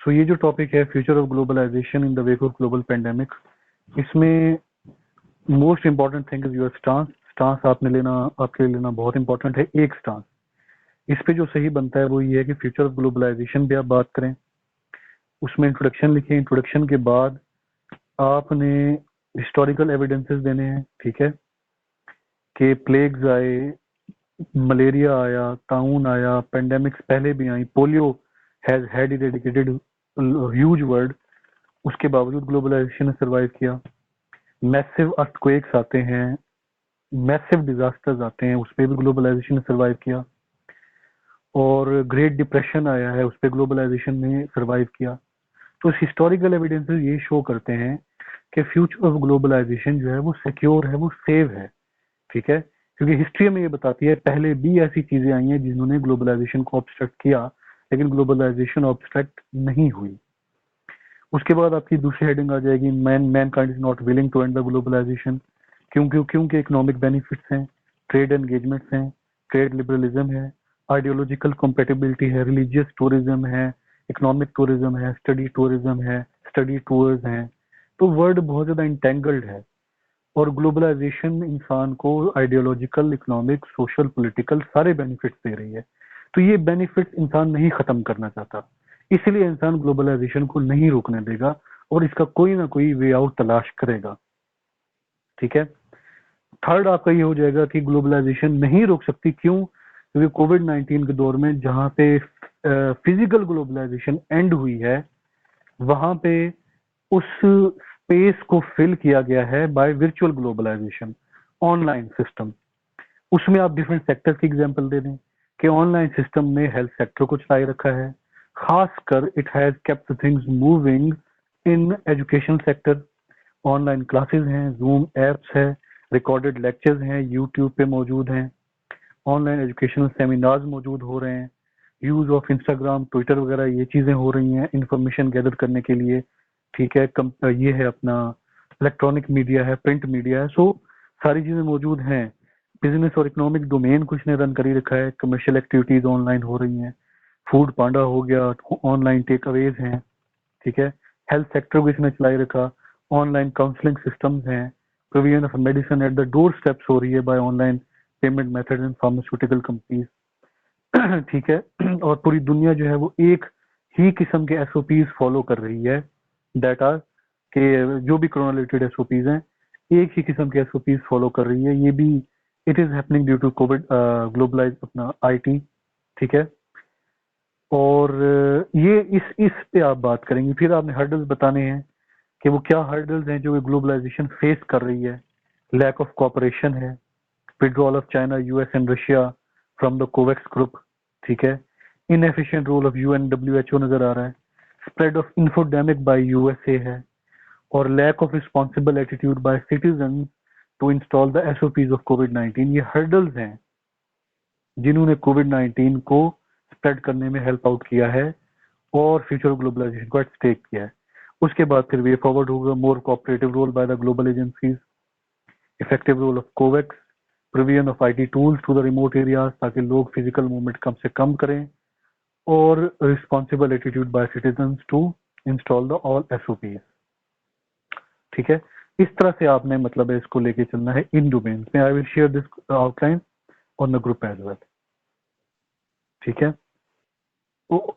सो ये जो टॉपिक है future of globalization in the wake of global pandemic, इसमें most important thing is your stance. Stance आपने लेना, आपके लिए लेना बहुत इंपॉर्टेंट है। एक स्टांस इस पे जो सही बनता है वो ये है कि फ्यूचर ऑफ ग्लोबलाइजेशन भी आप बात करें, उसमें इंट्रोडक्शन लिखें। इंट्रोडक्शन के बाद आपने हिस्टोरिकल एविडेंसेस देने हैं, ठीक है, कि प्लेग्स आए, मलेरिया आया, ताउन आया, पेंडेमिक्स पहले भी आई, polio has had eradicated huge world, उसके बावजूद ग्लोबलाइजेशन ने सर्वाइव किया। मैसिव अर्थक्वेक्स आते हैं, मैसिव डिजास्टर्स आते हैं, उस पर भी ग्लोबलाइजेशन ने सर्वाइव किया। और ग्रेट डिप्रेशन आया है, उस पर ग्लोबलाइजेशन ने सर्वाइव किया। तो हिस्टोरिकल एविडेंसेस ये शो करते हैं कि फ्यूचर ऑफ ग्लोबलाइजेशन जो है वो सिक्योर है, वो सेव है, ठीक है। क्योंकि हिस्ट्री में ये बताती है पहले भी ऐसी चीजें आई हैं जिन्होंने ग्लोबलाइजेशन को ऑब्स्ट्रक्ट किया, लेकिन ग्लोबलाइजेशन ऑब्स्ट्रक्ट नहीं हुई। उसके बाद आपकी दूसरी हेडिंग आ जाएगी, mankind is not willing to end the globalization. क्योंकि इकोनॉमिक बेनिफिट्स हैं, ट्रेड एंगेजमेंट्स हैं, ट्रेड लिबरलिज्म है, आइडियोलॉजिकल कंपेटिबिलिटी है, रिलीजियस टूरिज्म है, इकोनॉमिक टूरिज्म है, स्टडी टूरिज्म है, स्टडी टूर्स हैं। तो वर्ल्ड बहुत ज्यादा इंटेंगल्ड है और ग्लोबलाइजेशन इंसान को आइडियोलॉजिकल, इकोनॉमिक, सोशल, पॉलिटिकल सारे बेनिफिट्स दे रही है। तो ये बेनिफिट्स इंसान नहीं खत्म करना चाहता, इसलिए इंसान ग्लोबलाइजेशन को नहीं रोकने देगा और इसका कोई ना कोई वे आउट तलाश करेगा, ठीक है। थर्ड आपका ये हो जाएगा कि ग्लोबलाइजेशन नहीं रोक सकती, क्यों? क्योंकि कोविड-19 के दौर में जहां पे फिजिकल ग्लोबलाइजेशन एंड हुई है, वहां पे उस स्पेस को फिल किया गया है by virtual globalization, online system. उसमें आप डिफरेंट सेक्टर्स की एग्जांपल दे दें कि ऑनलाइन सिस्टम ने हेल्थ सेक्टर को चलाए रखा है, खासकर it has kept things moving in education sector. Online classes हैं, जूम एप्स है, रिकॉर्डेड लेक्चर्स हैं, यूट्यूब पे मौजूद हैं, ऑनलाइन एजुकेशनल सेमिनार्स मौजूद हो रहे हैं, यूज ऑफ इंस्टाग्राम, ट्विटर वगैरह ये चीजें हो रही हैं इंफॉर्मेशन गैदर करने के लिए, ठीक है। ये है अपना इलेक्ट्रॉनिक मीडिया है, प्रिंट मीडिया है, सो सारी चीजें मौजूद हैं। बिजनेस और इकोनॉमिक डोमेन कुछ ने रन कर ही रखा है, कमर्शियल एक्टिविटीज ऑनलाइन हो रही हैं, फूड पांडा हो गया, ऑनलाइन टेक अवेज हैं, ठीक है। हेल्थ सेक्टर को इसने चलाई रखा, ऑनलाइन काउंसलिंग सिस्टम्स हैं, provision of medicine at the door steps हो रही है by online payment method and pharmaceutical companies, ठीक है। और पूरी दुनिया जो है वो एक ही किस्म के एसओपीज फॉलो कर रही है, दैट आर के जो भी कोरोना रिलेटेड एसओपीज हैं, एक ही किस्म के एसओपीज फॉलो कर रही है। ये भी it is happening due to COVID globalize अपना आईटी, ठीक है। और ये इस पे आप बात करेंगे। फिर आपने हर्डल्स बताने हैं कि वो क्या हर्डल्स हैं जो ग्लोबलाइजेशन फेस कर रही है। लैक ऑफ कोऑपरेशन है, withdrawal of China, US and Russia from the Covax group, ठीक है। Inefficient role of UN WHO नजर आ रहा है, spread of infodemic by USA है, और lack of responsible attitude by citizen to install the SOPs of कोविड-19। ये हर्डल्स हैं जिन्होंने कोविड-19 को स्प्रेड करने में हेल्प आउट किया है और फ्यूचर ग्लोबलाइजेशन को एट स्टेक किया है। उसके बाद फिर वे फॉरवर्ड होगा, more cooperative role by the global agencies, effective role of Covax, provision of IT tools to the remote areas ताकि लोग फिजिकल मूवमेंट कम से कम करें, और responsible attitude by citizen to install the all SOPs, ठीक है। इस तरह से आपने मतलब है इसको लेके चलना है इन डोमेन्स में। I will share this outline on the group as well, ठीक है।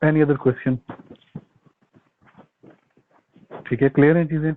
Any other question? ठीक है, क्लियर है चीजें?